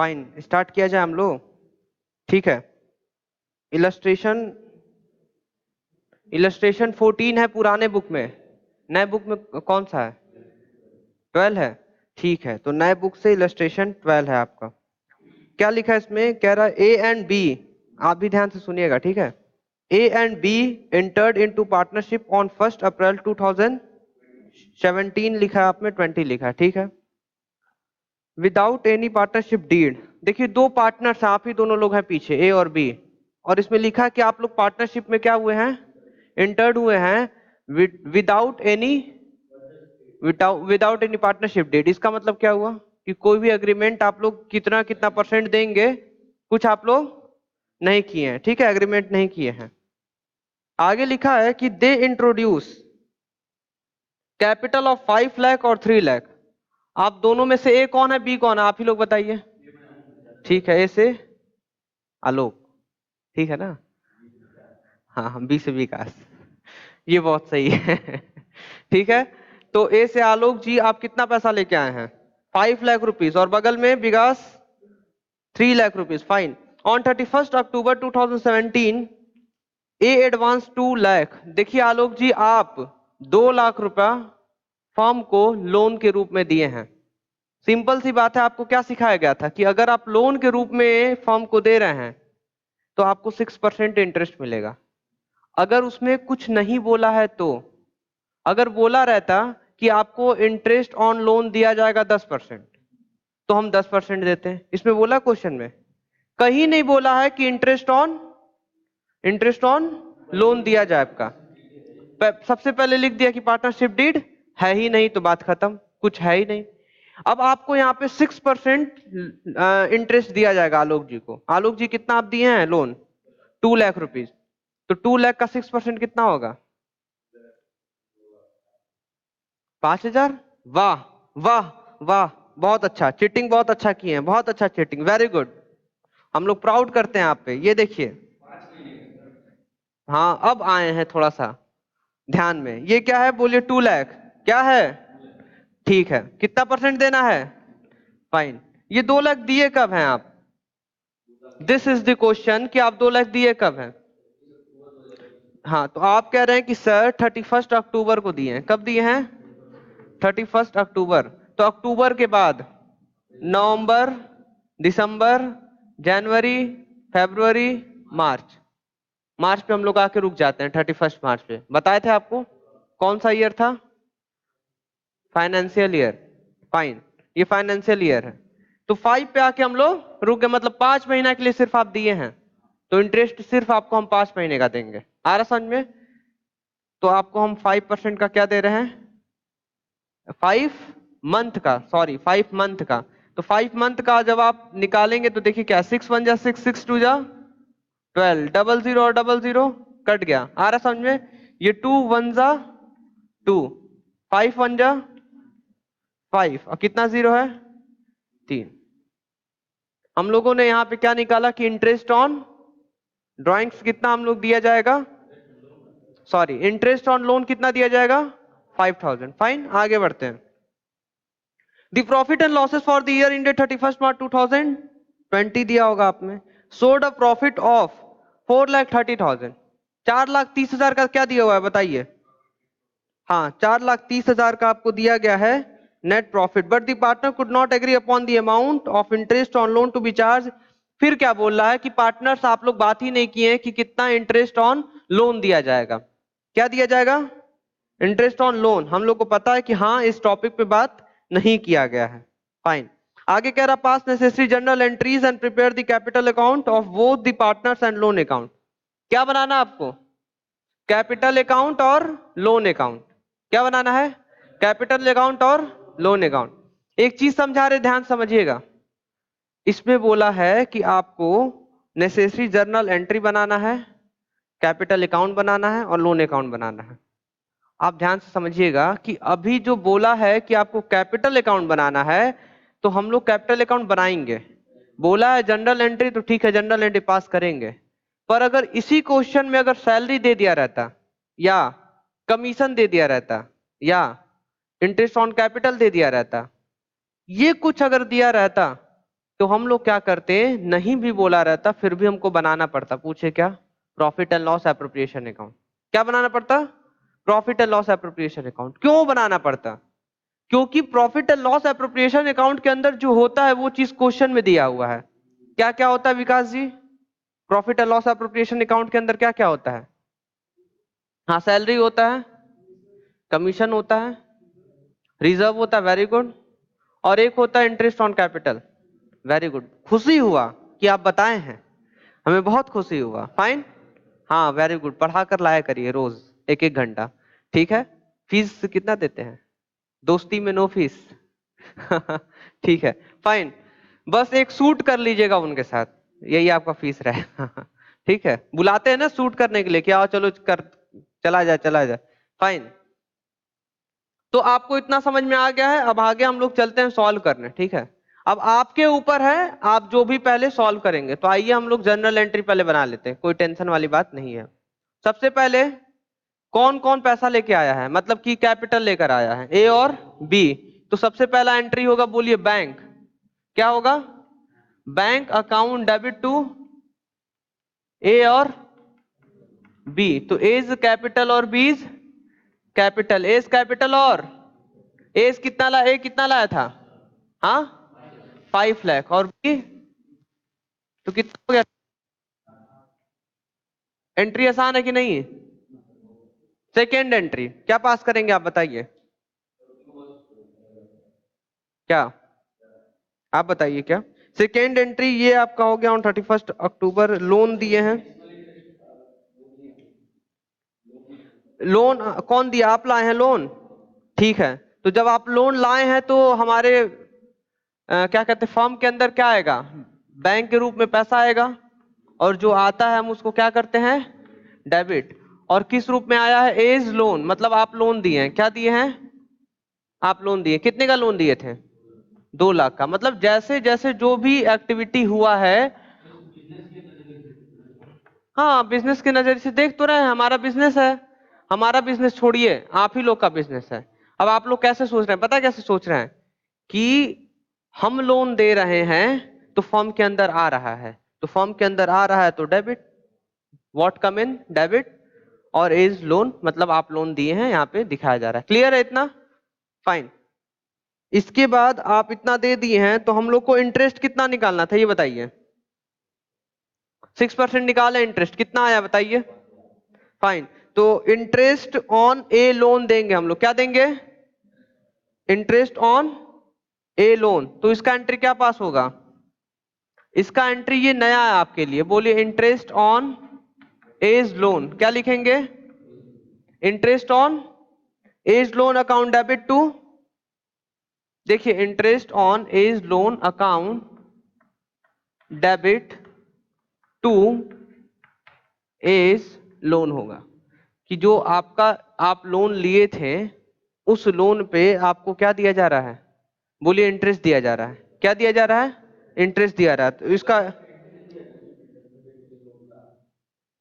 Fine, start किया जाए हम लोग। ठीक है, इलस्ट्रेशन 14 है पुराने बुक में, नए बुक में कौन सा है? 12 है। ठीक है, तो नए बुक से इलस्ट्रेशन 12 है आपका। क्या लिखा है इसमें? कह रहा है ए एंड बी, आप भी ध्यान से सुनिएगा, ठीक है। A and be entered into partnership on 1 अप्रैल 2017, लिखा है आपने 20 लिखा है, ठीक है। विदाउट एनी पार्टनरशिप डीड, देखिए दो पार्टनर्स आप ही दोनों लोग हैं पीछे, ए और बी, और इसमें लिखा है कि आप लोग पार्टनरशिप में क्या हुए हैं? एंटर्ड हुए हैं without any without any partnership deed. इसका मतलब क्या हुआ कि कोई भी एग्रीमेंट आप लोग कितना कितना परसेंट देंगे, कुछ आप लोग नहीं किए हैं, ठीक है, एग्रीमेंट नहीं किए हैं। आगे लिखा है कि they introduce capital of 5 lakh और 3 लाख। आप दोनों में से ए कौन है, बी कौन है, आप ही लोग बताइए। ठीक है, ए से आलोक, ठीक है ना? हाँ हाँ, बी से विकास, ये बहुत सही है। ठीक है, तो ए से आलोक जी आप कितना पैसा लेके आए हैं? 5 लाख रुपीस, और बगल में विकास 3 lakh rupees. Fine, on 31 October 2017 A advance 2 lakh. देखिए आलोक जी आप 2 लाख रुपया फर्म को लोन के रूप में दिए हैं। सिंपल सी बात है, आपको क्या सिखाया गया था कि अगर आप लोन के रूप में फर्म को दे रहे हैं तो आपको 6% इंटरेस्ट मिलेगा। अगर उसमें कुछ नहीं बोला है तो, अगर बोला रहता कि आपको इंटरेस्ट ऑन लोन दिया जाएगा 10%, तो हम 10% देते हैं। इसमें बोला क्वेश्चन में? कहीं नहीं बोला है कि इंटरेस्ट ऑन लोन दिया जाए आपका। सबसे पहले लिख दिया कि पार्टनरशिप डीड है ही नहीं, तो बात खत्म, कुछ है ही नहीं। अब आपको यहाँ पे 6% इंटरेस्ट दिया जाएगा आलोक जी को। आलोक जी कितना आप दिए हैं लोन? 2 लाख रुपीज, तो 2 लाख का 6% कितना होगा? 5,000। वाह वाह वाह, बहुत अच्छा, चीटिंग बहुत अच्छा किए हैं, बहुत अच्छा चीटिंग, वेरी गुड, हम लोग प्राउड करते हैं आप पे। ये देखिए, हाँ अब आए हैं थोड़ा सा ध्यान में। ये क्या है बोलिए? 2 लाख क्या है? ठीक है, कितना परसेंट देना है? फाइन, ये 2 लाख दिए कब हैं आप? दिस इज द क्वेश्चन कि आप 2 लाख दिए कब हैं? हाँ, तो आप कह रहे हैं कि सर 31 अक्टूबर को दिए हैं। कब दिए हैं? 31 अक्टूबर। तो अक्टूबर के बाद नवंबर, दिसंबर, जनवरी, फरवरी, मार्च। मार्च पे हम लोग आके रुक जाते हैं, 31 मार्च पे। बताए थे आपको कौन सा ईयर था? Financial year. फाइन, ये फाइनेंशियल ईयर है, तो 5 पे आके हम लोग रुक गए, मतलब 5 महीना के लिए सिर्फ आप दिए हैं, तो इंटरेस्ट सिर्फ आपको हम 5 महीने का देंगे। आ रहा समझ में? तो आपको हम 5% का क्या दे रहे हैं? 5 मंथ का, सॉरी 5 मंथ का। तो 5 मंथ का जब आप निकालेंगे तो देखिए क्या, 6 1 जा 6, 6 2 जा 12, डबल जीरो और डबल जीरो कट गया। आ रहा समझ में? ये 2 1 जा 2, 5 1 जा 5, और कितना जीरो है? 3। हम लोगों ने यहाँ पे क्या निकाला कि इंटरेस्ट ऑन ड्राइंग्स कितना हम लोग दिया जाएगा, सॉरी इंटरेस्ट ऑन लोन कितना दिया जाएगा? 5,000। फाइन, आगे बढ़ते हैं। The profit and losses for the year ended 31 मार्च 2020 दिया होगा आपने। सोड अ प्रॉफिट ऑफ 4,30,000, 4,30,000 का क्या दिया हुआ है बताइए? हाँ, 4,30,000 का आपको दिया गया है net profit, but the partner could not agree upon the amount of interest on loan to be charge. फिर क्या बोल रहा है कि पार्टनर्स आप लोग बात ही नहीं किए कि कितना इंटरेस्ट ऑन लोन दिया जाएगा। क्या दिया जाएगा? Interest on loan. हम लोग को पता है कि हाँ इस टॉपिक पे बात नहीं किया गया है। फाइन, आगे कह रहा पास necessary journal entries and prepare the capital account of both the partners and loan account. क्या बनाना आपको? कैपिटल अकाउंट और लोन अकाउंट। क्या बनाना है? कैपिटल अकाउंट और लोन अकाउंट। एक चीज समझा रहे, ध्यान समझिएगा। इसमें बोला है कि आपको नेसेसरी जर्नल एंट्री बनाना है, कैपिटल अकाउंट बनाना है और लोन अकाउंट बनाना है। आप ध्यान से समझिएगा कि अभी जो बोला है कि आपको कैपिटल अकाउंट बनाना है, तो हम लोग कैपिटल अकाउंट बनाएंगे। बोला है जनरल एंट्री, तो ठीक है जनरल एंट्री पास करेंगे। पर अगर इसी क्वेश्चन में अगर सैलरी दे दिया रहता, या कमीशन दे दिया रहता, या इंटरेस्ट ऑन कैपिटल दे दिया रहता, ये कुछ अगर दिया रहता, तो हम लोग क्या करते, नहीं भी बोला रहता फिर भी हमको बनाना पड़ता। पूछे क्या? Profit and loss appropriation account. क्या बनाना पड़ता? Profit and loss appropriation account. क्यों बनाना पड़ता? क्योंकि profit and loss appropriation account के अंदर जो होता है वो चीज क्वेश्चन में दिया हुआ है। क्या क्या होता है Vikas ji? Profit and loss appropriation account के अंदर क्या क्या होता है? हाँ, सैलरी होता है, कमीशन होता है, रिजर्व होता है, वेरी गुड, और एक होता है interest on capital. Very good, खुशी हुआ कि आप बताए हैं, हमें बहुत खुशी हुआ। फाइन, हाँ वेरी गुड, पढ़ा कर लाया करिए रोज एक एक घंटा। ठीक है, फीस कितना देते हैं? दोस्ती में नो फीस। ठीक है, फाइन, बस एक सूट कर लीजिएगा उनके साथ, यही आपका फीस रहे। ठीक है, बुलाते हैं ना सूट करने के लिए, क्या चलो कर, चला जाए चला जाए। फाइन, तो आपको इतना समझ में आ गया है। अब आगे हम लोग चलते हैं सॉल्व करने। ठीक है, अब आपके ऊपर है, आप जो भी पहले सॉल्व करेंगे। तो आइए हम लोग जनरल एंट्री पहले बना लेते हैं, कोई टेंशन वाली बात नहीं है। सबसे पहले कौन कौन पैसा लेके आया है, मतलब कि कैपिटल लेकर आया है, ए और बी। तो सबसे पहला एंट्री होगा, बोलिए बैंक। क्या होगा? Bank account debit to A और बी। तो ए इज कैपिटल और B is capital. A is capital और ए कितना ला, ए कितना लाया था? हाँ, 5 लाख, और बी तो कितना हो गया? एंट्री आसान है कि नहीं? सेकेंड एंट्री क्या पास करेंगे आप बताइए? क्या आप बताइए? क्या सेकेंड एंट्री? ये आपका हो गया ऑन 31 अक्टूबर, लोन दिए हैं। लोन कौन दिया? आप लाए हैं लोन? ठीक है, तो जब आप लोन लाए हैं तो हमारे क्या कहते हैं, फर्म के अंदर क्या आएगा? बैंक के रूप में पैसा आएगा, और जो आता है हम उसको क्या करते हैं? डेबिट। और किस रूप में आया है? एज लोन, मतलब आप लोन दिए हैं। क्या दिए हैं? आप लोन दिए। कितने का लोन दिए थे? 2 लाख का। मतलब जैसे जैसे जो भी एक्टिविटी हुआ है, हाँ बिजनेस के नजरिए से देख तो रहे हैं, हमारा बिजनेस है। हमारा बिजनेस छोड़िए, आप ही लोग का बिजनेस है। अब आप लोग कैसे सोच रहे हैं, पता है कैसे सोच रहे हैं? कि हम लोन दे रहे हैं तो फॉर्म के अंदर आ रहा है, तो फॉर्म के अंदर आ रहा है तो debit, what come in debit, और इज लोन, मतलब आप लोन दिए हैं, यहाँ पे दिखाया जा रहा है। क्लियर है इतना? फाइन। इसके बाद आप इतना दे दिए हैं, तो हम लोग को इंटरेस्ट कितना निकालना था ये बताइए? 6% निकाले, इंटरेस्ट कितना आया बताइए? फाइन, तो इंटरेस्ट ऑन ए लोन देंगे हम लोग। क्या देंगे? Interest on A loan. तो इसका एंट्री क्या पास होगा? इसका एंट्री ये नया है आपके लिए, बोलिए इंटरेस्ट ऑन एज लोन। क्या लिखेंगे? Interest on A's loan account debit to, देखिए interest on A's loan account debit to A's loan होगा। कि जो आपका आप लोन लिए थे, उस लोन पे आपको क्या दिया जा रहा है? बोलिए इंटरेस्ट दिया जा रहा है। क्या दिया जा रहा है? इंटरेस्ट दिया रहा है। तो इसका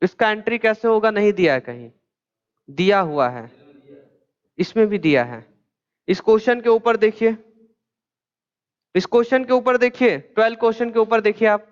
इसका एंट्री कैसे होगा? नहीं दिया है कहीं, दिया हुआ है, इसमें भी दिया है। इस क्वेश्चन के ऊपर देखिए, इस क्वेश्चन के ऊपर देखिए, 12 क्वेश्चन के ऊपर देखिए आप।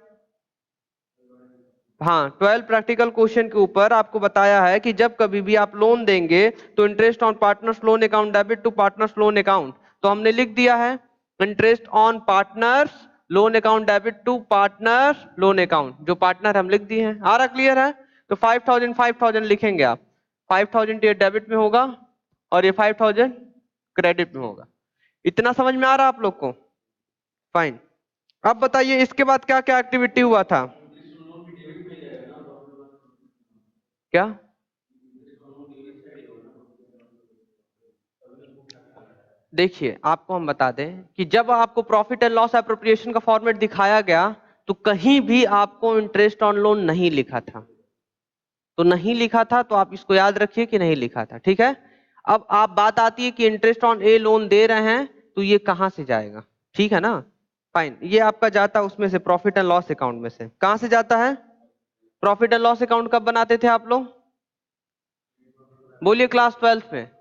हाँ, 12 प्रैक्टिकल क्वेश्चन के ऊपर आपको बताया है कि जब कभी भी आप लोन देंगे तो interest on partners loan account debit to partners loan account. तो हमने लिख दिया है interest on partners loan account debit to partners loan account, जो पार्टनर हम लिख दिए हैं। आ रहा? क्लियर है? तो 5000 5000 लिखेंगे आप। 5000 ये डेबिट में होगा और ये 5000 क्रेडिट में होगा। इतना समझ में आ रहा आप लोग को? फाइन। अब बताइए इसके बाद क्या क्या एक्टिविटी हुआ था? क्या? देखिए आपको हम बता दें कि जब आपको प्रॉफिट एंड लॉस एप्रोप्रिएशन का फॉर्मेट दिखाया गया, तो कहीं भी आपको इंटरेस्ट ऑन लोन नहीं लिखा था। तो नहीं लिखा था, तो आप इसको याद रखिए कि नहीं लिखा था। ठीक है, अब आप बात आती है कि इंटरेस्ट ऑन ए लोन दे रहे हैं, तो ये कहां से जाएगा? ठीक है ना? फाइन, ये आपका जाता है उसमें से, प्रॉफिट एंड लॉस अकाउंट में से। कहां से जाता है? प्रॉफिट एंड लॉस अकाउंट कब बनाते थे आप लोग? बोलिए क्लास 12 में।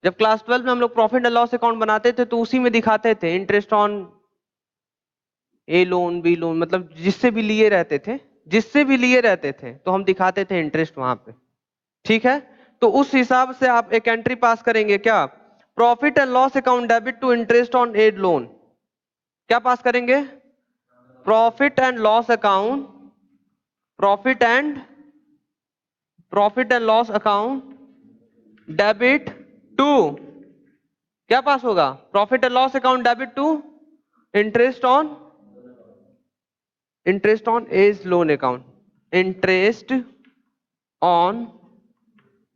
जब क्लास 12 में हम लोग प्रॉफिट एंड लॉस अकाउंट बनाते थे तो उसी में दिखाते थे interest on A loan B loan, मतलब जिससे भी लिए रहते थे, जिससे भी लिए रहते थे तो हम दिखाते थे इंटरेस्ट वहां पे। ठीक है, तो उस हिसाब से आप एक एंट्री पास करेंगे, क्या? Profit and loss account debit to interest on A's loan. क्या पास करेंगे? Profit and loss account, profit and loss account debit to, क्या पास होगा? Profit and loss account debit to interest on, interest on A's loan account, interest on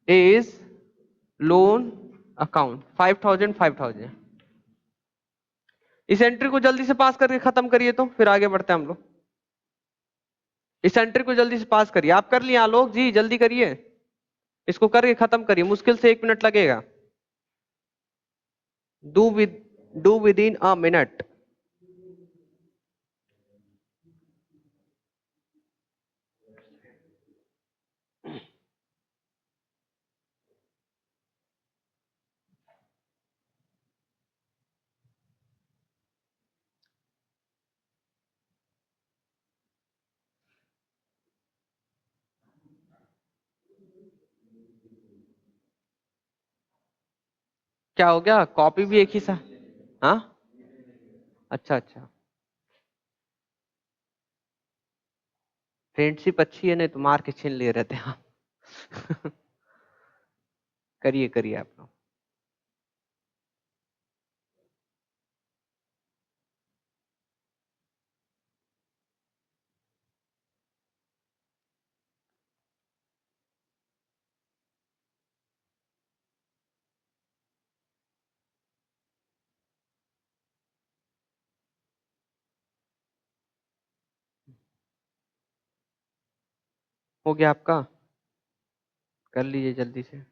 A's loan account 5000 5000। इस entry को जल्दी से पास करके खत्म करिए, तो फिर आगे बढ़ते हैं हम लोग। इस एंट्री को जल्दी से पास करिए। आप कर लिए आलोक जी? जल्दी करिए, इसको करके खत्म करिए, मुश्किल से 1 मिनट लगेगा। Do with in a minute. क्या हो गया? कॉपी भी एक ही सा? हाँ, अच्छा अच्छा, फ्रेंडशिप अच्छी है, नहीं तो मार के छीन लिए रहते हैं आप। करिए करिए आप लोग। हो गया आपका? कर लीजिए जल्दी से।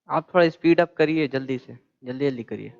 आप थोड़ा स्पीड अप करिए, जल्दी से, जल्दी जल्दी करिए।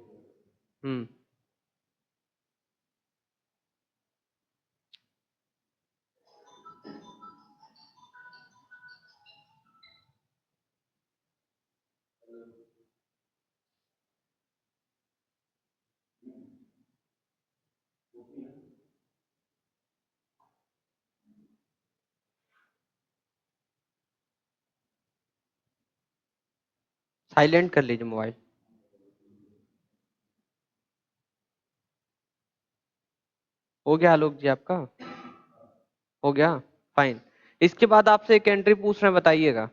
साइलेंट कर लीजिए मोबाइल। हो गया आलोक जी आपका? हो गया, फाइन। इसके बाद आपसे एक एंट्री पूछ रहे हैं, बताइएगा।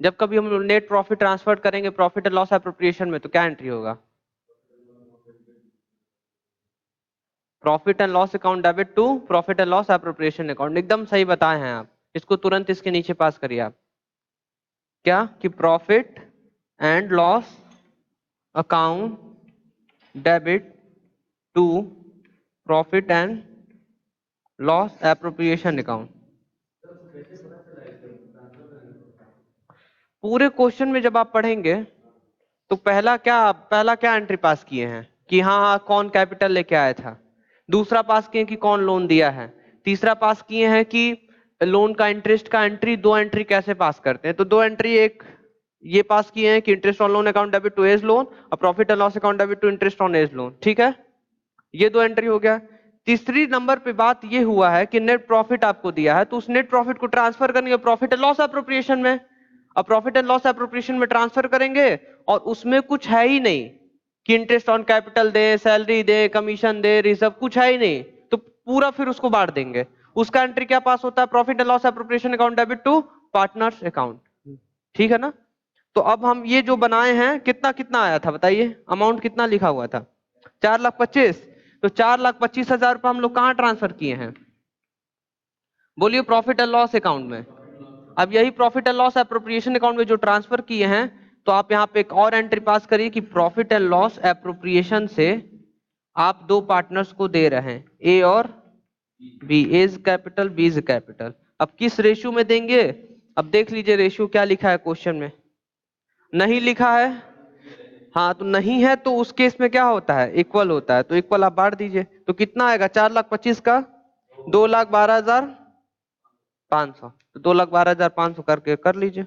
जब कभी हम नेट प्रॉफिट ट्रांसफर करेंगे प्रॉफिट एंड लॉस एप्रोप्रिएशन में, तो क्या एंट्री होगा? Profit and loss account debit to profit and loss appropriation account. एकदम सही बताए हैं आप, इसको तुरंत इसके नीचे पास करिए आप। क्या कि profit and loss account debit to profit and loss appropriation account. पूरे क्वेश्चन में जब आप पढ़ेंगे तो पहला क्या एंट्री पास किए हैं कि हाँ कौन कैपिटल लेके आया था। दूसरा पास किए कि कौन लोन दिया है। तीसरा पास किए हैं कि लोन का इंटरेस्ट का एंट्री, दो एंट्री कैसे पास करते हैं। तो दो एंट्री, एक ये पास किए हैं कि interest on loan account debit to A's loan, और profit and loss account debit to interest on A's loan. ठीक है, ये दो एंट्री हो गया। तीसरी नंबर पे बात ये हुआ है कि नेट प्रॉफिट आपको दिया है, तो उस नेट प्रॉफिट को ट्रांसफर करेंगे प्रॉफिट एंड लॉस एप्रोप्रिएशन में। अब प्रॉफिट एंड लॉस एप्रोप्रिएशन में ट्रांसफर करेंगे और उसमें कुछ है ही नहीं कि interest on capital they, salary they, commission they, reserve, कुछ है ही नहीं, तो पूरा फिर उसको बांट देंगे। उसका एंट्री क्या पास होता है? Profit and loss appropriation account debit to partners account. ठीक है ना? तो अब हम ये जो बनाए हैं, कितना कितना आया था बताइए, अमाउंट कितना लिखा हुआ था? 4,25,000। तो 4,25,000 रुपये हम लोग कहाँ ट्रांसफर किए हैं? बोलिए, प्रॉफिट एंड लॉस अकाउंट में। अब यही profit and loss appropriation account में जो ट्रांसफर किए हैं, तो आप यहाँ पे एक और एंट्री पास करिए कि प्रॉफिट एंड लॉस एप्रोप्रिएशन से आप दो पार्टनर्स को दे रहे हैं, ए और B, A's capital, B is capital. अब किस रेशियो में देंगे? अब देख लीजिए रेशियो क्या लिखा है क्वेश्चन में, नहीं लिखा है। हाँ तो नहीं है तो उस केस में क्या होता है, इक्वल होता है, तो इक्वल आप बांट दीजिए, तो कितना आएगा 4,25,000 का 2,12,500, तो 2,12,500 करके कर लीजिए।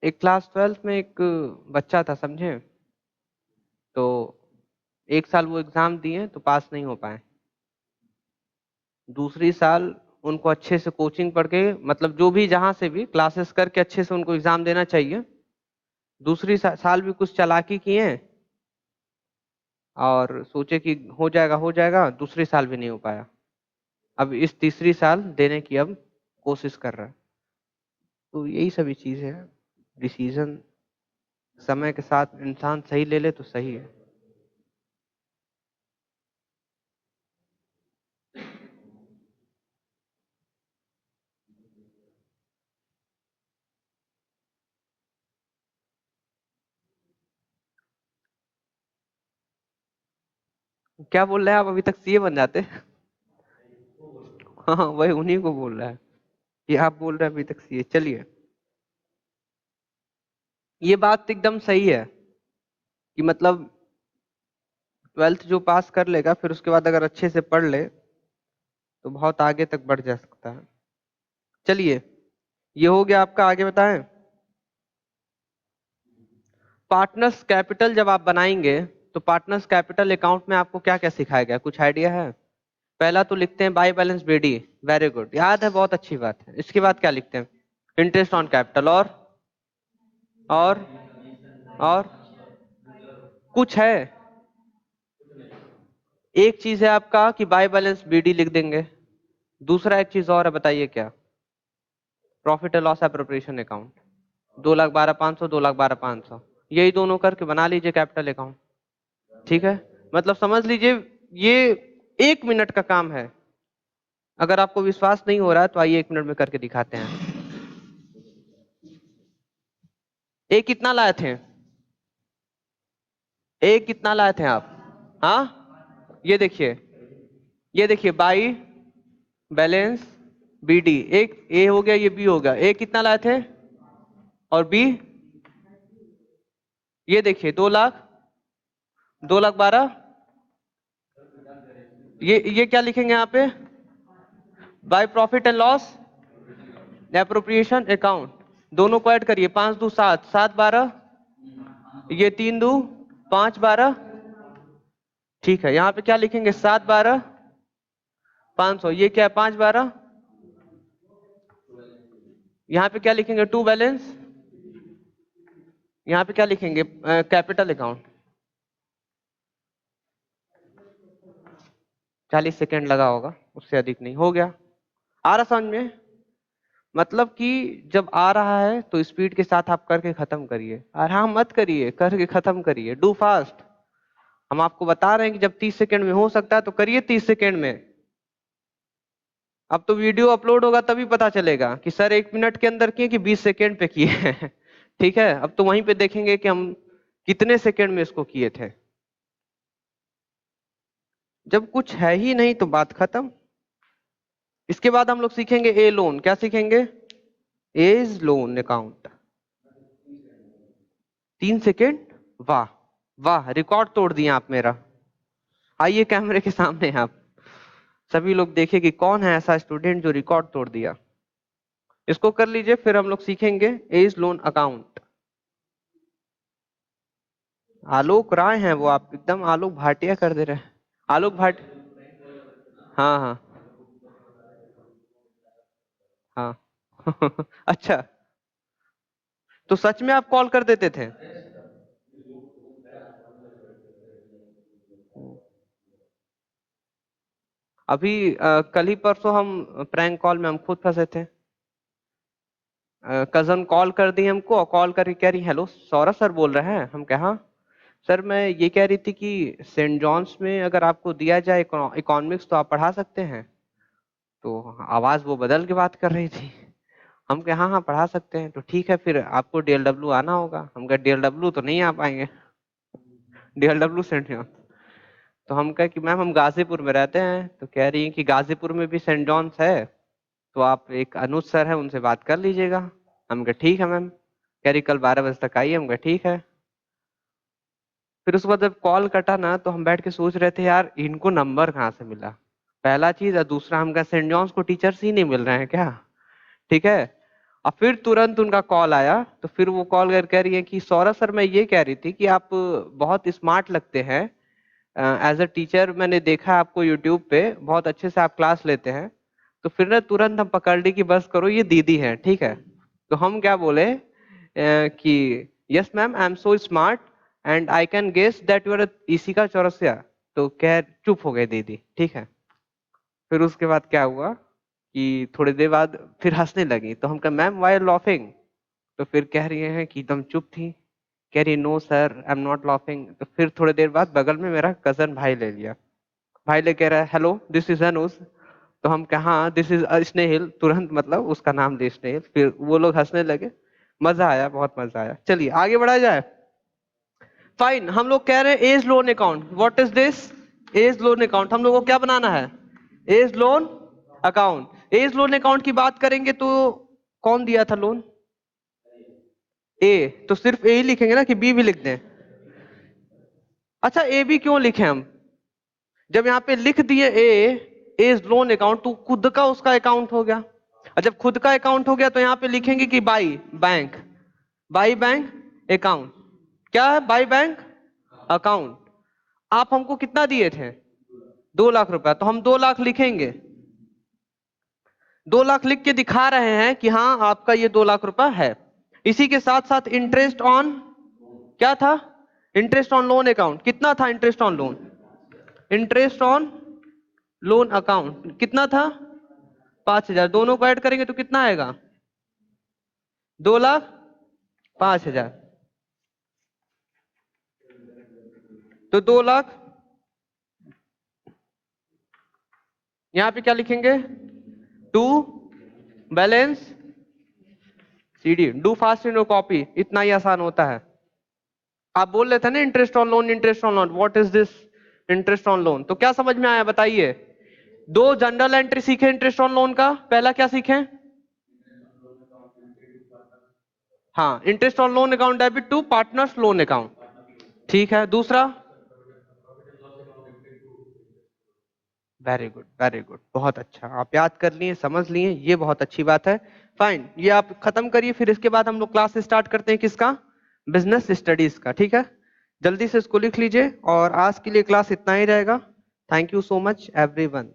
एक क्लास 12th में एक बच्चा था समझे, तो एक साल वो एग्जाम दिए तो पास नहीं हो पाए, दूसरी साल उनको अच्छे से कोचिंग पढ़ के, मतलब जो भी जहां से भी क्लासेस करके अच्छे से उनको एग्जाम देना चाहिए, दूसरी साल भी कुछ चालाकी किए और सोचे कि हो जाएगा, दूसरी साल भी नहीं हो पाया, अब इस तीसरी साल देने की अब कोशिश कर रहा है। तो यही सभी चीजें हैं, डिसीजन समय के साथ इंसान सही ले ले तो सही है। क्या बोल रहे हैं आप, अभी तक सीए बन जाते? हाँ वही उन्हीं को बोल रहा है कि आप बोल रहे हैं अभी तक सीए। चलिए, ये बात एकदम सही है कि मतलब 12th जो पास कर लेगा फिर उसके बाद अगर अच्छे से पढ़ ले तो बहुत आगे तक बढ़ जा सकता है। चलिए, ये हो गया आपका, आगे बताएं। पार्टनर्स कैपिटल जब आप बनाएंगे तो पार्टनर्स कैपिटल अकाउंट में आपको क्या क्या सिखाया गया, कुछ आइडिया है? पहला तो लिखते हैं by balance BD, very good, याद है, बहुत अच्छी बात है। इसके बाद क्या लिखते हैं? इंटरेस्ट ऑन कैपिटल, और और कुछ है? एक चीज है आपका कि बाय बैलेंस बीडी लिख देंगे, दूसरा एक चीज और है, बताइए क्या? Profit and loss appropriation account, 2,12,500, 2,12,500, यही दोनों करके बना लीजिए कैपिटल अकाउंट। ठीक है, मतलब समझ लीजिए ये 1 मिनट का काम है। अगर आपको विश्वास नहीं हो रहा है तो आइए 1 मिनट में करके दिखाते हैं। एक कितना लाए थे, एक कितना लाए थे आप? हाँ, ये देखिए बाई बैलेंस बीडी, एक ए हो गया, ये बी हो गया, ए कितना लाए थे और बी, ये देखिए 2,00,000, 2,12,000, ये क्या लिखेंगे यहाँ पे? By profit and loss appropriation account, दोनों को ऐड करिए, 5 दू 7, 7 12, ये 3 दू 5 12, ठीक है, यहाँ पे क्या लिखेंगे? 7 12 500, ये क्या है? 5 12, यहाँ पे क्या लिखेंगे? टू बैलेंस, यहाँ पे क्या लिखेंगे? Capital account. 40 सेकेंड लगा होगा, उससे अधिक नहीं, हो गया। आ रहा समझ में? मतलब कि जब आ रहा है तो स्पीड के साथ आप करके खत्म करिए, आराम मत करिए, करके खत्म करिए, डू फास्ट। हम आपको बता रहे हैं कि जब 30 सेकेंड में हो सकता है तो करिए 30 सेकेंड में। अब तो वीडियो अपलोड होगा तभी पता चलेगा कि सर 1 मिनट के अंदर किए कि 20 सेकेंड पे किए हैं। ठीक है, अब तो वहीं पे देखेंगे कि हम कितने सेकेंड में इसको किए थे। जब कुछ है ही नहीं तो बात खत्म। इसके बाद हम लोग सीखेंगे ए लोन, क्या सीखेंगे? As loan account. 3 सेकेंड, वाह वाह, रिकॉर्ड तोड़ दिया आप मेरा। आइए कैमरे के सामने आप, सभी लोग देखें कि कौन है ऐसा स्टूडेंट जो रिकॉर्ड तोड़ दिया। इसको कर लीजिए, फिर हम लोग सीखेंगे as loan account. Alok Rai हैं वो, आप एकदम आलोक भाटिया कर दे रहे हैं। आलोक भाट, हाँ हाँ हाँ। अच्छा, तो सच में आप कॉल कर देते थे? अभी कल ही परसों हम प्रैंक कॉल में हम खुद फंसे थे। कजन कॉल कर दी हमको और कॉल करके कह रही हेलो सौरभ सर बोल रहे हैं, हम कहा हाँ। सर मैं ये कह रही थी कि सेंट जॉन्स में अगर आपको दिया जाए इकोनॉमिक्स तो आप पढ़ा सकते हैं। तो आवाज वो बदल के बात कर रही थी। हम कहे हाँ हाँ पढ़ा सकते हैं। तो ठीक है फिर आपको डीएलडब्ल्यू आना होगा। हम कहे डीएलडब्ल्यू तो नहीं आ पाएंगे, डीएलडब्ल्यू सेंट जॉन। तो हम कहे कि मैम हम गाजीपुर में रहते हैं। तो कह रही है कि गाजीपुर में भी सेंट जॉन्स है, तो आप एक अनुज सर है उनसे बात कर लीजिएगा। हम कहे ठीक है मैम। कह रही कल 12 बजे तक आइए। हम कहे ठीक है। फिर उसके बाद जब कॉल कटा ना तो हम बैठ के सोच रहे थे यार इनको नंबर कहाँ से मिला, पहला चीज। और दूसरा हम कहा सेंट जॉन्स को टीचर्स ही नहीं मिल रहे हैं क्या। ठीक है। और फिर तुरंत उनका कॉल आया। तो फिर वो कॉल कर कह रही है कि सौरभ सर मैं ये कह रही थी कि आप बहुत स्मार्ट लगते हैं एज अ टीचर। मैंने देखा आपको यूट्यूब पे बहुत अच्छे से आप क्लास लेते हैं। तो फिर ना तुरंत हम पकड़ ली कि बस करो ये दीदी है। ठीक है। तो हम क्या बोले कि yes ma'am I am so smart and I can guess that your इसी का चौरसिया। तो कह चुप हो गए दीदी। ठीक है। फिर उसके बाद क्या हुआ कि थोड़ी देर बाद फिर हंसने लगी। तो हम कहा मैम वाई लॉफिंग। तो फिर कह रही हैं कि एकदम चुप थी। कह रही no sir I am not laughing. तो फिर थोड़ी देर बाद बगल में मेरा कजन भाई ले लिया। भाई ले कह रहा है हेलो दिस इज अनुज। तो हम कहा हाँ दिस इज स्नेहिल। तुरंत मतलब उसका नाम ले स्नेहिल। फिर वो लोग हंसने लगे। मजा आया, बहुत मजा आया। चलिए आगे बढ़ा जाए। फाइन। हम लोग कह रहे हैं A's loan account. What is this? A's loan account. हम लोग को क्या बनाना है? A's loan account. A's loan account की बात करेंगे तो कौन दिया था लोन? ए। तो सिर्फ ए ही लिखेंगे ना कि बी भी लिख दें? अच्छा ए बी क्यों लिखे हम? जब यहाँ पे लिख दिए ए एज लोन अकाउंट तो खुद का उसका अकाउंट हो गया। और जब खुद का अकाउंट हो गया तो यहाँ पे लिखेंगे कि by bank, by bank account. क्या है? By bank account. आप हमको कितना दिए थे? 2 लाख रुपया। तो हम 2 लाख लिखेंगे। 2 लाख लिख के दिखा रहे हैं कि हाँ आपका ये 2 लाख रुपया है। इसी के साथ साथ इंटरेस्ट ऑन, क्या था? Interest on loan account. कितना था interest on loan? Interest on loan account कितना था? 5,000। दोनों को ऐड करेंगे तो कितना आएगा? 2,05,000। तो 2 लाख यहां पे क्या लिखेंगे? To balance CD. Do fast in your copy. इतना ही आसान होता है। आप बोल रहे थे ना interest on loan, interest on loan. What is this interest on loan? तो क्या समझ में आया बताइए? दो जनरल एंट्री सीखे इंटरेस्ट ऑन लोन का। पहला क्या सीखे? हाँ interest on loan account debit to partners loan account. ठीक है। दूसरा? Very good, very good. बहुत अच्छा, आप याद कर लिए, समझ लिए, ये बहुत अच्छी बात है। फाइन, ये आप खत्म करिए। फिर इसके बाद हम लोग क्लास स्टार्ट करते हैं किसका? बिजनेस स्टडीज का। ठीक है। जल्दी से इसको लिख लीजिए और आज के लिए क्लास इतना ही रहेगा। Thank you so much everyone.